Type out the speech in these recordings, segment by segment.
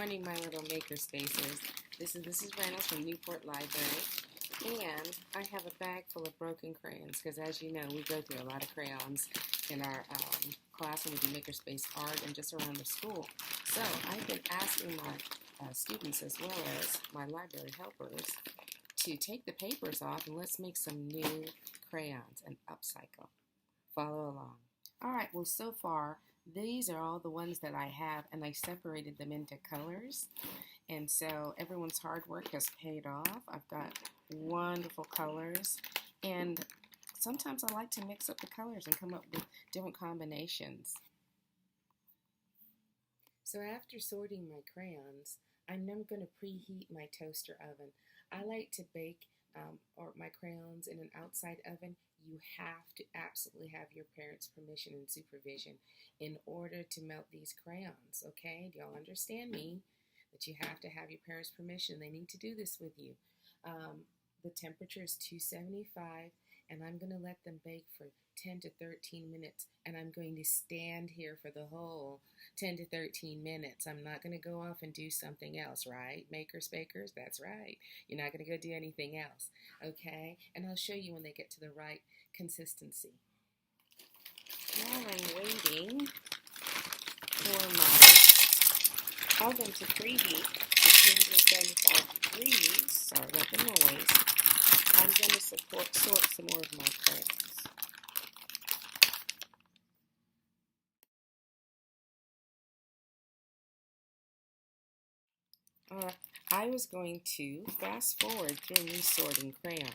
morning, my little maker spacers. This is Reynolds from Newport Library, and I have a bag full of broken crayons because, as you know, we go through a lot of crayons in our class, and we do makerspace art and just around the school. So I've been asking my students as well as my library helpers to take the papers off and let's make some new crayons and upcycle. Follow along. All right, well, so far, these are all the ones that I have, and I separated them into colors. And so everyone's hard work has paid off. I've got wonderful colors. And sometimes I like to mix up the colors and come up with different combinations. So after sorting my crayons, I'm now going to preheat my toaster oven. I like to bake or my crayons in an outside oven. You have to absolutely have your parents' permission and supervision in order to melt these crayons, okay? Do y'all understand me? That you have to have your parents' permission. They need to do this with you. The temperature is 275, and I'm going to let them bake for 10 to 13 minutes, and I'm going to stand here for the whole 10 to 13 minutes. I'm not going to go off and do something else, right? Makers, bakers, that's right. You're not going to go do anything else, okay? And I'll show you when they get to the right consistency. While I'm waiting for my oven to preheat to 275 degrees, sorry about the noise, I'm going to sort some more of my crayons. I was going to fast forward through me sorting crayons,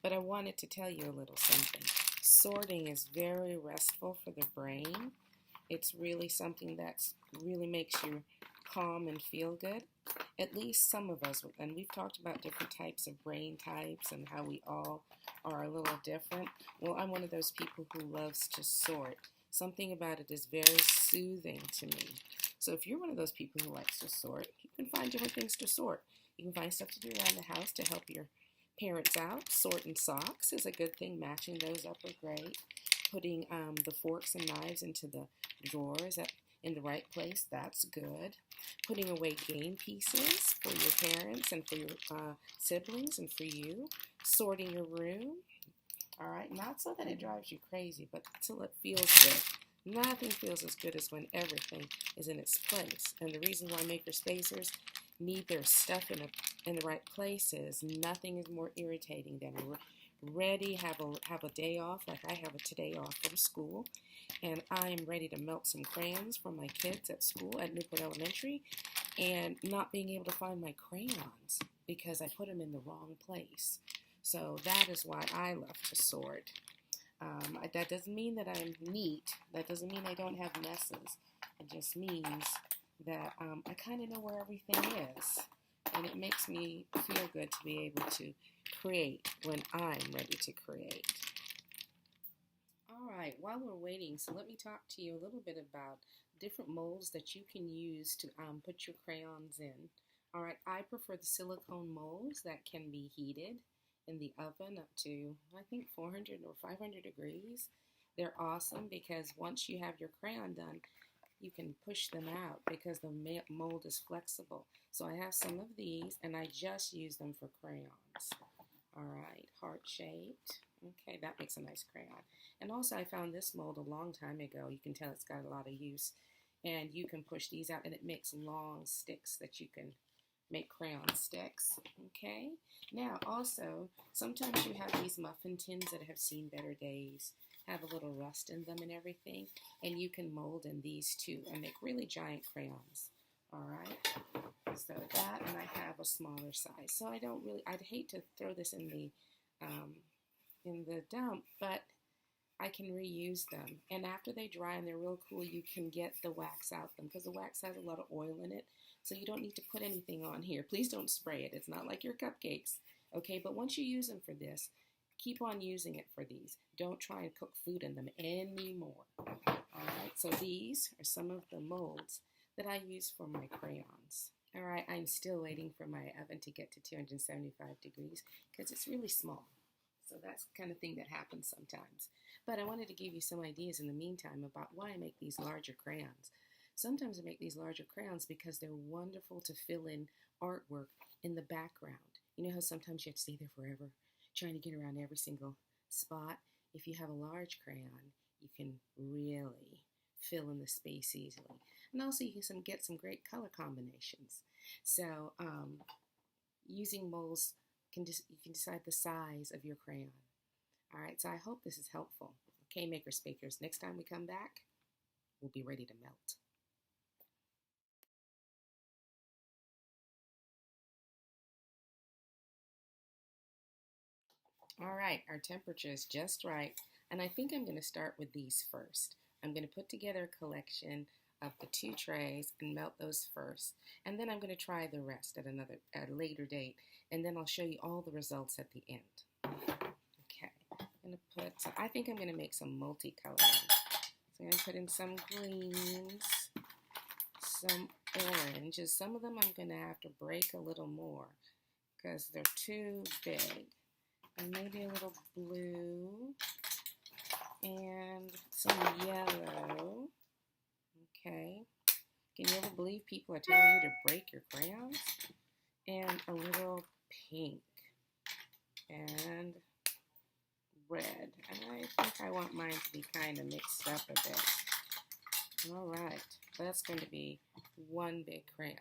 but I wanted to tell you a little something. Sorting is very restful for the brain. It's really something that really makes you calm and feel good. At least some of us, and we've talked about different types of brain types and how we all are a little different. Well, I'm one of those people who loves to sort. Something about it is very soothing to me. So if you're one of those people who likes to sort, you can find different things to sort. You can find stuff to do around the house to help your parents out. Sorting socks is a good thing. Matching those up are great. Putting the forks and knives into the drawers in the right place, that's good. Putting away game pieces for your parents and for your siblings and for you. Sorting your room. All right, not so that it drives you crazy, but till it feels good. Nothing feels as good as when everything is in its place. And the reason why maker spacers need their stuff in the right place is nothing is more irritating than ready, have a day off, like I have a today off from school, and I am ready to melt some crayons for my kids at school at Newport Elementary, and not being able to find my crayons because I put them in the wrong place. So that is why I love to sort. That doesn't mean that I'm neat. That doesn't mean I don't have messes. It just means that I kind of know where everything is. And it makes me feel good to be able to create when I'm ready to create. All right, while we're waiting, so let me talk to you a little bit about different molds that you can use to put your crayons in. All right, I prefer the silicone molds that can be heated in the oven up to, I think, 400 or 500 degrees. They're awesome because once you have your crayon done, you can push them out because the mold is flexible. So I have some of these, and I just use them for crayons. All right, heart-shaped. Okay, that makes a nice crayon. And also I found this mold a long time ago. You can tell it's got a lot of use. And you can push these out, and it makes long sticks that you can make crayon sticks. Okay, now also sometimes you have these muffin tins that have seen better days, have a little rust in them and everything, and you can mold in these too and make really giant crayons. All right, so that, and I have a smaller size, so I'd hate to throw this in the dump, but I can reuse them. And after they dry and they're real cool, you can get the wax out them because the wax has a lot of oil in it. So you don't need to put anything on here. Please don't spray it. It's not like your cupcakes. Okay, but once you use them for this, keep on using it for these. Don't try and cook food in them anymore. All right, so these are some of the molds that I use for my crayons. All right, I'm still waiting for my oven to get to 275 degrees because it's really small. So that's the kind of thing that happens sometimes. But I wanted to give you some ideas in the meantime about why I make these larger crayons. Sometimes I make these larger crayons because they're wonderful to fill in artwork in the background. You know how sometimes you have to stay there forever trying to get around every single spot? If you have a large crayon, you can really fill in the space easily. And also you can get some great color combinations. So using molds, you can decide the size of your crayon. All right, so I hope this is helpful. Okay, makers, bakers, next time we come back, we'll be ready to melt. All right, our temperature is just right, and I think I'm going to start with these first. I'm going to put together a collection of the 2 trays and melt those first, and then I'm going to try the rest at a later date, and then I'll show you all the results at the end. Okay, I think I'm going to make some multicoloring. So I'm going to put in some greens, some oranges. Some of them I'm going to have to break a little more because they're too big. And maybe a little blue and some yellow. Okay. Can you ever believe people are telling you to break your crayons? And a little pink and red. And I think I want mine to be kind of mixed up a bit. All right. That's going to be one big crayon.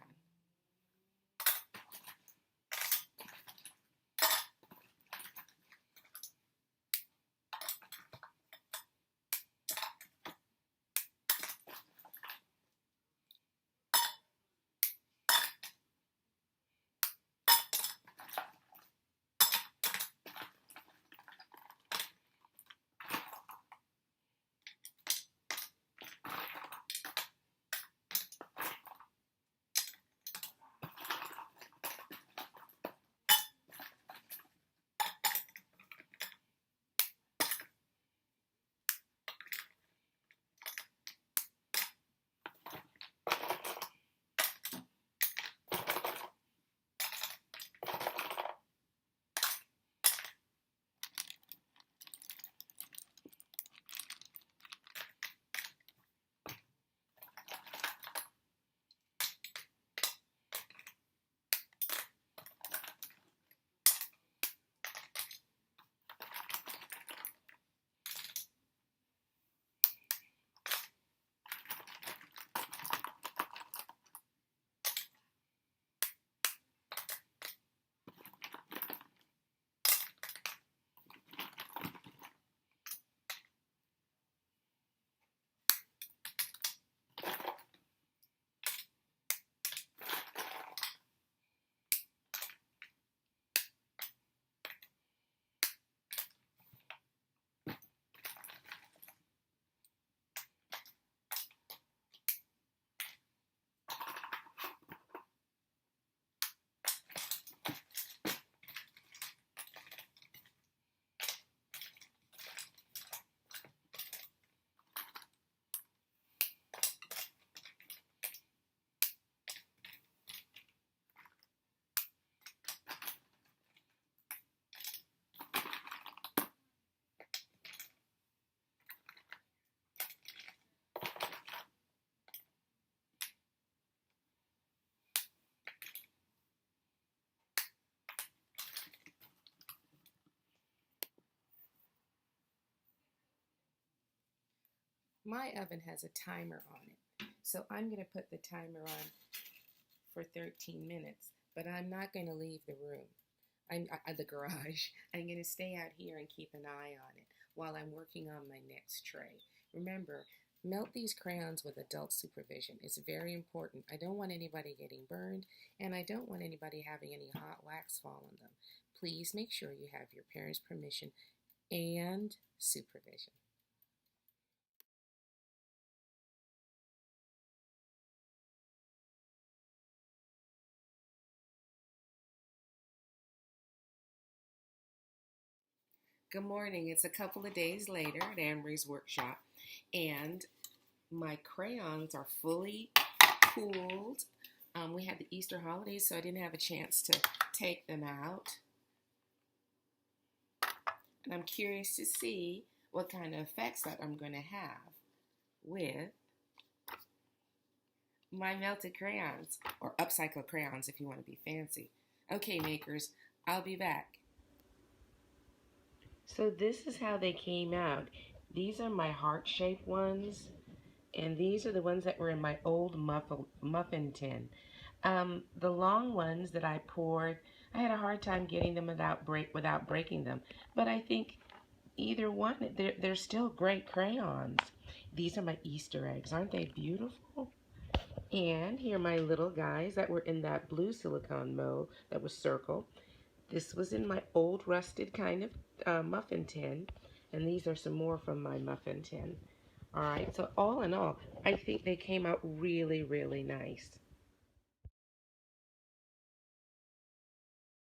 My oven has a timer on it, so I'm going to put the timer on for 13 minutes, but I'm not going to leave the room. The garage. I'm going to stay out here and keep an eye on it while I'm working on my next tray. Remember, melt these crayons with adult supervision. It's very important. I don't want anybody getting burned, and I don't want anybody having any hot wax fall on them. Please make sure you have your parents' permission and supervision. Good morning. It's a couple of days later at Anne-Marie's workshop, and my crayons are fully cooled. We had the Easter holidays, so I didn't have a chance to take them out. And I'm curious to see what kind of effects that I'm going to have with my melted crayons, or upcycled crayons if you want to be fancy. Okay, makers, I'll be back. So this is how they came out. These are my heart-shaped ones, and these are the ones that were in my old muffin tin. The long ones that I poured, I had a hard time getting them without breaking them. But I think either one, they're still great crayons. These are my Easter eggs. Aren't they beautiful? And here are my little guys that were in that blue silicone mold that was circle. This was in my old rusted kind of muffin tin. And these are some more from my muffin tin. All right, so all in all, I think they came out really, really nice.